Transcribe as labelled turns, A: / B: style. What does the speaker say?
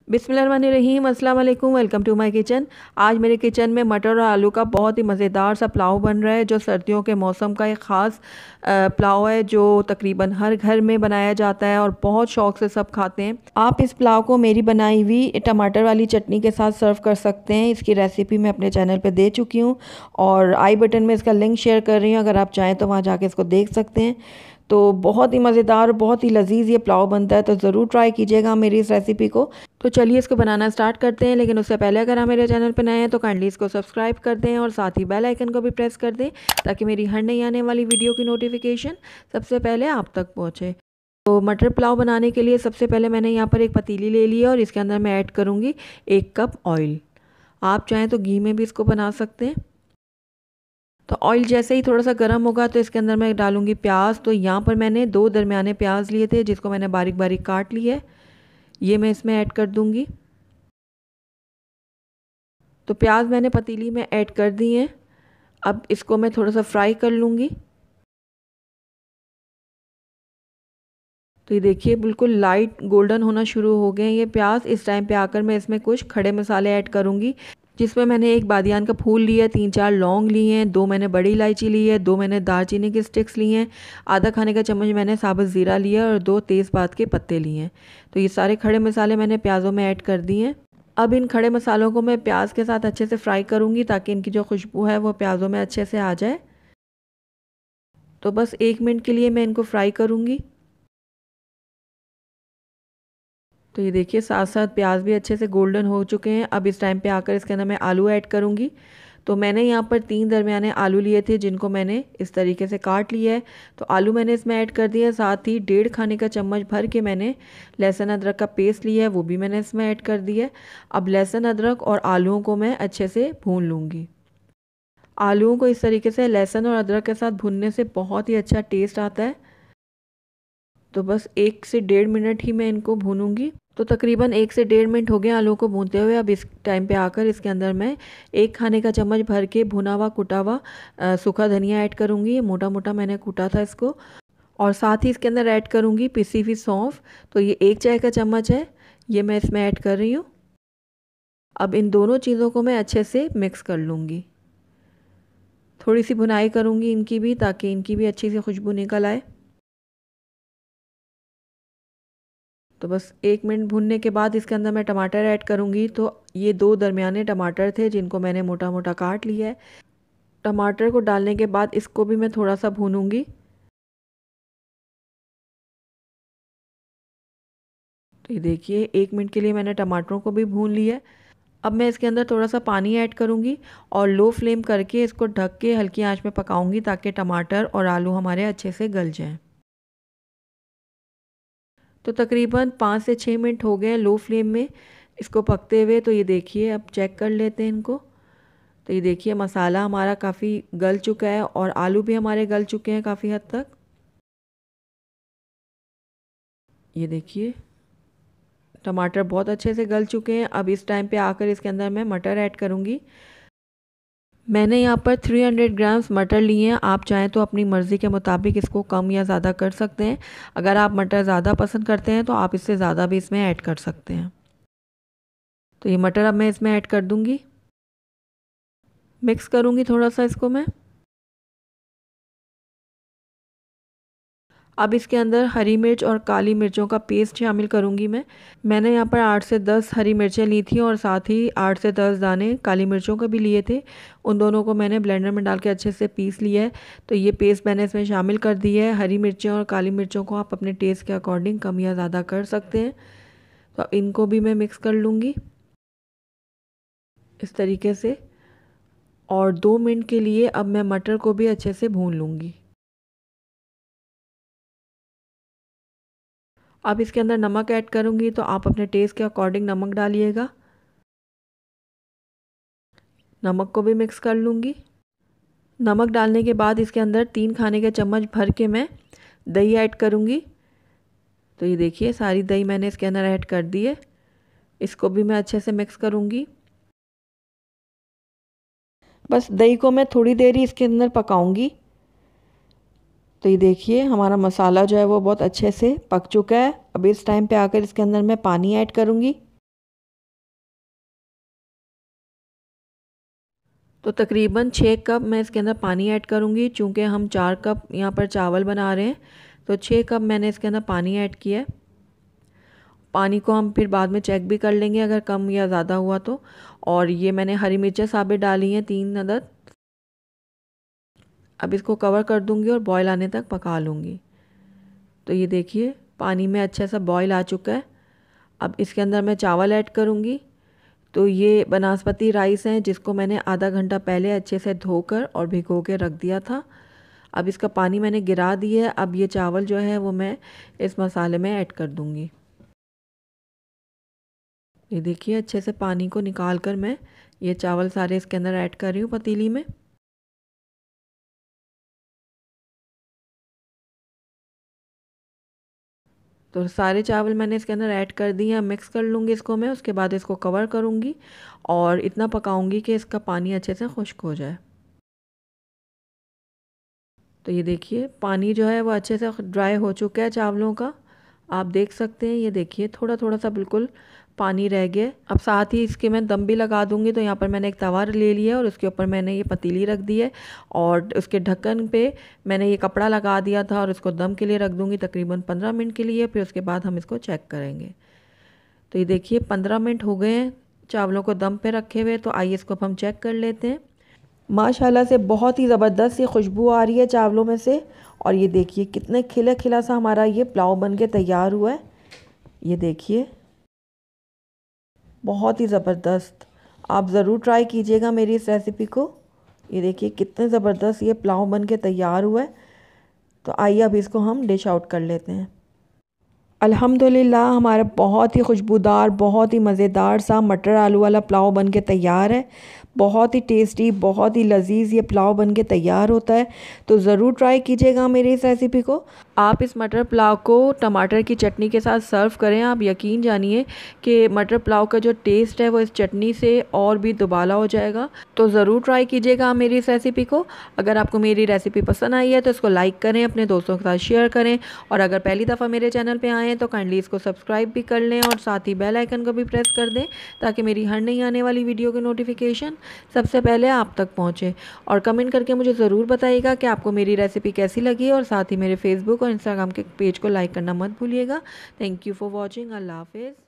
A: बिस्मिल्लाहिर्रहमानिर्रहीम, अस्सलाम वालेकुम, वेलकम टू माय किचन। आज मेरे किचन में मटर और आलू का बहुत ही मज़ेदार सा पुलाव बन रहा है, जो सर्दियों के मौसम का एक ख़ास पुलाव है, जो तकरीबन हर घर में बनाया जाता है और बहुत शौक़ से सब खाते हैं। आप इस पुलाव को मेरी बनाई हुई टमाटर वाली चटनी के साथ सर्व कर सकते हैं। इसकी रेसिपी मैं अपने चैनल पर दे चुकी हूँ और आई बटन में इसका लिंक शेयर कर रही हूँ, अगर आप चाहें तो वहाँ जाके इसको देख सकते हैं। तो बहुत ही मज़ेदार, बहुत ही लजीज ये पुलाव बनता है, तो ज़रूर ट्राई कीजिएगा मेरी इस रेसिपी को। तो चलिए इसको बनाना स्टार्ट करते हैं, लेकिन उससे पहले अगर आप मेरे चैनल पर नए हैं तो काइंडली इसको सब्सक्राइब कर दें और साथ ही बेल आइकन को भी प्रेस कर दें, ताकि मेरी हर नई आने वाली वीडियो की नोटिफिकेशन सबसे पहले आप तक पहुँचे। तो मटर पुलाव बनाने के लिए सबसे पहले मैंने यहाँ पर एक पतीली ले ली है और इसके अंदर मैं ऐड करूँगी 1 कप ऑयल। आप चाहें तो घी में भी इसको बना सकते हैं। तो ऑयल जैसे ही थोड़ा सा गर्म होगा तो इसके अंदर मैं डालूंगी प्याज। तो यहाँ पर मैंने 2 दरमियाने प्याज लिए थे, जिसको मैंने बारीक बारीक काट लिया है, ये मैं इसमें ऐड कर दूंगी। तो प्याज मैंने पतीली में ऐड कर दी है। अब इसको मैं थोड़ा सा फ्राई कर लूँगी। तो ये देखिए बिल्कुल लाइट गोल्डन होना शुरू हो गए हैं ये प्याज। इस टाइम पे आकर मैं इसमें कुछ खड़े मसाले ऐड करूँगी, जिसमें मैंने 1 बादियान का फूल लिया, 3-4 लौंग लिए हैं, 2 मैंने बड़ी इलायची ली है, 2 मैंने दालचीनी की स्टिक्स ली हैं, आधा खाने का चम्मच मैंने साबुत ज़ीरा लिया और 2 तेज़पात के पत्ते लिए हैं। तो ये सारे खड़े मसाले मैंने प्याज़ों में ऐड कर दिए हैं। अब इन खड़े मसालों को मैं प्याज के साथ अच्छे से फ्राई करूँगी, ताकि इनकी जो खुशबू है वो प्याज़ों में अच्छे से आ जाए। तो बस 1 मिनट के लिए मैं इनको फ्राई करूँगी। तो ये देखिए साथ साथ प्याज भी अच्छे से गोल्डन हो चुके हैं। अब इस टाइम पे आकर इसके अंदर मैं आलू ऐड करूँगी। तो मैंने यहाँ पर 3 दरमियाने आलू लिए थे, जिनको मैंने इस तरीके से काट लिया है। तो आलू मैंने इसमें ऐड कर दिया है। साथ ही 1.5 खाने का चम्मच भर के मैंने लहसुन अदरक का पेस्ट लिया है, वो भी मैंने इसमें ऐड कर दिया है। अब लहसुन अदरक और आलूओं को मैं अच्छे से भून लूँगी। आलूओं को इस तरीके से लहसुन और अदरक के साथ भूनने से बहुत ही अच्छा टेस्ट आता है। तो बस 1 से 1.5 मिनट ही मैं इनको भूनूंगी। तो तकरीबन 1 से 1.5 मिनट हो गए आलूओं को भूनते हुए। अब इस टाइम पे आकर इसके अंदर मैं 1 खाने का चम्मच भर के भुना हुआ कुटा हुआ सूखा धनिया ऐड करूँगी। ये मोटा मोटा मैंने कूटा था इसको। और साथ ही इसके अंदर ऐड करूँगी पिसी हुई सौंफ। तो ये 1 चाय का चम्मच है, ये मैं इसमें ऐड कर रही हूँ। अब इन दोनों चीज़ों को मैं अच्छे से मिक्स कर लूँगी। थोड़ी सी भुनाई करूँगी इनकी भी, ताकि इनकी भी अच्छी सी खुशबू निकल आए। तो बस 1 मिनट भूनने के बाद इसके अंदर मैं टमाटर ऐड करूँगी। तो ये 2 दरमियाने टमाटर थे, जिनको मैंने मोटा मोटा काट लिया है। टमाटर को डालने के बाद इसको भी मैं थोड़ा सा भूनूंगी। तो ये देखिए 1 मिनट के लिए मैंने टमाटरों को भी भून लिया है। अब मैं इसके अंदर थोड़ा सा पानी ऐड करूँगी और लो फ्लेम करके इसको ढक के हल्की आंच में पकाऊंगी, ताकि टमाटर और आलू हमारे अच्छे से गल जाएं। तो तकरीबन 5 से 6 मिनट हो गए हैं लो फ्लेम में इसको पकते हुए। तो ये देखिए अब चेक कर लेते हैं इनको। तो ये देखिए मसाला हमारा काफ़ी गल चुका है और आलू भी हमारे गल चुके हैं काफ़ी हद तक। ये देखिए टमाटर बहुत अच्छे से गल चुके हैं। अब इस टाइम पे आकर इसके अंदर मैं मटर ऐड करूँगी। मैंने यहाँ पर 300 ग्राम्स मटर लिए हैं। आप चाहें तो अपनी मर्ज़ी के मुताबिक इसको कम या ज़्यादा कर सकते हैं। अगर आप मटर ज़्यादा पसंद करते हैं तो आप इससे ज़्यादा भी इसमें ऐड कर सकते हैं। तो ये मटर अब मैं इसमें ऐड कर दूँगी। मिक्स करूँगी थोड़ा सा इसको मैं। अब इसके अंदर हरी मिर्च और काली मिर्चों का पेस्ट शामिल करूँगी मैं। मैंने यहाँ पर 8 से 10 हरी मिर्चें ली थी और साथ ही 8 से 10 दाने काली मिर्चों के भी लिए थे। उन दोनों को मैंने ब्लेंडर में डाल के अच्छे से पीस लिया है। तो ये पेस्ट मैंने इसमें शामिल कर दी है। हरी मिर्चें और काली मिर्चों को आप अपने टेस्ट के अकॉर्डिंग कम या ज़्यादा कर सकते हैं। तो अब इनको भी मैं मिक्स कर लूँगी इस तरीके से। और 2 मिनट के लिए अब मैं मटर को भी अच्छे से भून लूँगी। अब इसके अंदर नमक ऐड करूँगी, तो आप अपने टेस्ट के अकॉर्डिंग नमक डालिएगा। नमक को भी मिक्स कर लूँगी। नमक डालने के बाद इसके अंदर 3 खाने के चम्मच भर के मैं दही ऐड करूँगी। तो ये देखिए सारी दही मैंने इसके अंदर ऐड कर दी है। इसको भी मैं अच्छे से मिक्स करूँगी। बस दही को मैं थोड़ी देर ही इसके अंदर पकाऊंगी। तो ये देखिए हमारा मसाला जो है वो बहुत अच्छे से पक चुका है। अब इस टाइम पे आकर इसके अंदर मैं पानी ऐड करूँगी। तो तकरीबन 6 कप मैं इसके अंदर पानी ऐड करूँगी। चूँकि हम 4 कप यहाँ पर चावल बना रहे हैं तो 6 कप मैंने इसके अंदर पानी ऐड किया है। पानी को हम फिर बाद में चेक भी कर लेंगे अगर कम या ज़्यादा हुआ तो। और ये मैंने हरी मिर्चें साबित डाली हैं 3 अदद। अब इसको कवर कर दूँगी और बॉयल आने तक पका लूँगी। तो ये देखिए पानी में अच्छा सा बॉयल आ चुका है। अब इसके अंदर मैं चावल ऐड करूँगी। तो ये बासमती राइस है जिसको मैंने आधा घंटा पहले अच्छे से धोकर और भिगो के रख दिया था। अब इसका पानी मैंने गिरा दिया है। अब ये चावल जो है वो मैं इस मसाले में ऐड कर दूँगी। ये देखिए अच्छे से पानी को निकाल कर मैं ये चावल सारे इसके अंदर ऐड कर रही हूँ पतीली में। तो सारे चावल मैंने इसके अंदर ऐड कर दिए हैं। मिक्स कर लूँगी इसको मैं। उसके बाद इसको कवर करूँगी और इतना पकाऊँगी कि इसका पानी अच्छे से खुश्क हो जाए। तो ये देखिए पानी जो है वो अच्छे से ड्राई हो चुका है चावलों का। आप देख सकते हैं ये देखिए थोड़ा थोड़ा सा बिल्कुल पानी रह गया। अब साथ ही इसके मैं दम भी लगा दूंगी। तो यहाँ पर मैंने एक तवा ले लिया है और उसके ऊपर मैंने ये पतीली रख दी है और उसके ढक्कन पे मैंने ये कपड़ा लगा दिया था और इसको दम के लिए रख दूंगी तकरीबन 15 मिनट के लिए। फिर उसके बाद हम इसको चेक करेंगे। तो ये देखिए 15 मिनट हो गए हैं चावलों को दम पे रखे हुए। तो आइए इसको अब हम चेक कर लेते हैं। माशाल्लाह से बहुत ही ज़बरदस्त ये खुशबू आ रही है चावलों में से। और ये देखिए कितने खिला खिला सा हमारा ये पुलाव बन के तैयार हुआ है। ये देखिए बहुत ही ज़बरदस्त। आप ज़रूर ट्राई कीजिएगा मेरी इस रेसिपी को। ये देखिए कितने ज़बरदस्त ये पुलाव बन के तैयार हुआ है। तो आइए अब इसको हम डिश आउट कर लेते हैं। अल्हम्दुलिल्लाह हमारा बहुत ही खुशबूदार बहुत ही मज़ेदार सा मटर आलू वाला पुलाव बन के तैयार है। बहुत ही टेस्टी बहुत ही लजीज ये पुलाव बन के तैयार होता है। तो ज़रूर ट्राई कीजिएगा मेरी इस रेसिपी को। आप इस मटर पुलाव को टमाटर की चटनी के साथ सर्व करें। आप यकीन जानिए कि मटर पुलाव का जो टेस्ट है वो इस चटनी से और भी दुबाला हो जाएगा। तो ज़रूर ट्राई कीजिएगा मेरी इस रेसिपी को। अगर आपको मेरी रेसिपी पसंद आई है तो इसको लाइक करें, अपने दोस्तों के साथ शेयर करें। और अगर पहली दफ़ा मेरे चैनल पर आए हैं तो काइंडली इसको सब्सक्राइब भी कर लें और साथ ही बेल आइकन को भी प्रेस कर दें ताकि मेरी हर नई आने वाली वीडियो की नोटिफिकेशन सबसे पहले आप तक पहुंचे। और कमेंट करके मुझे ज़रूर बताइएगा कि आपको मेरी रेसिपी कैसी लगी और साथ ही मेरे फेसबुक और इंस्टाग्राम के पेज को लाइक करना मत भूलिएगा। Thank you for watching. अल्लाह हाफिज़।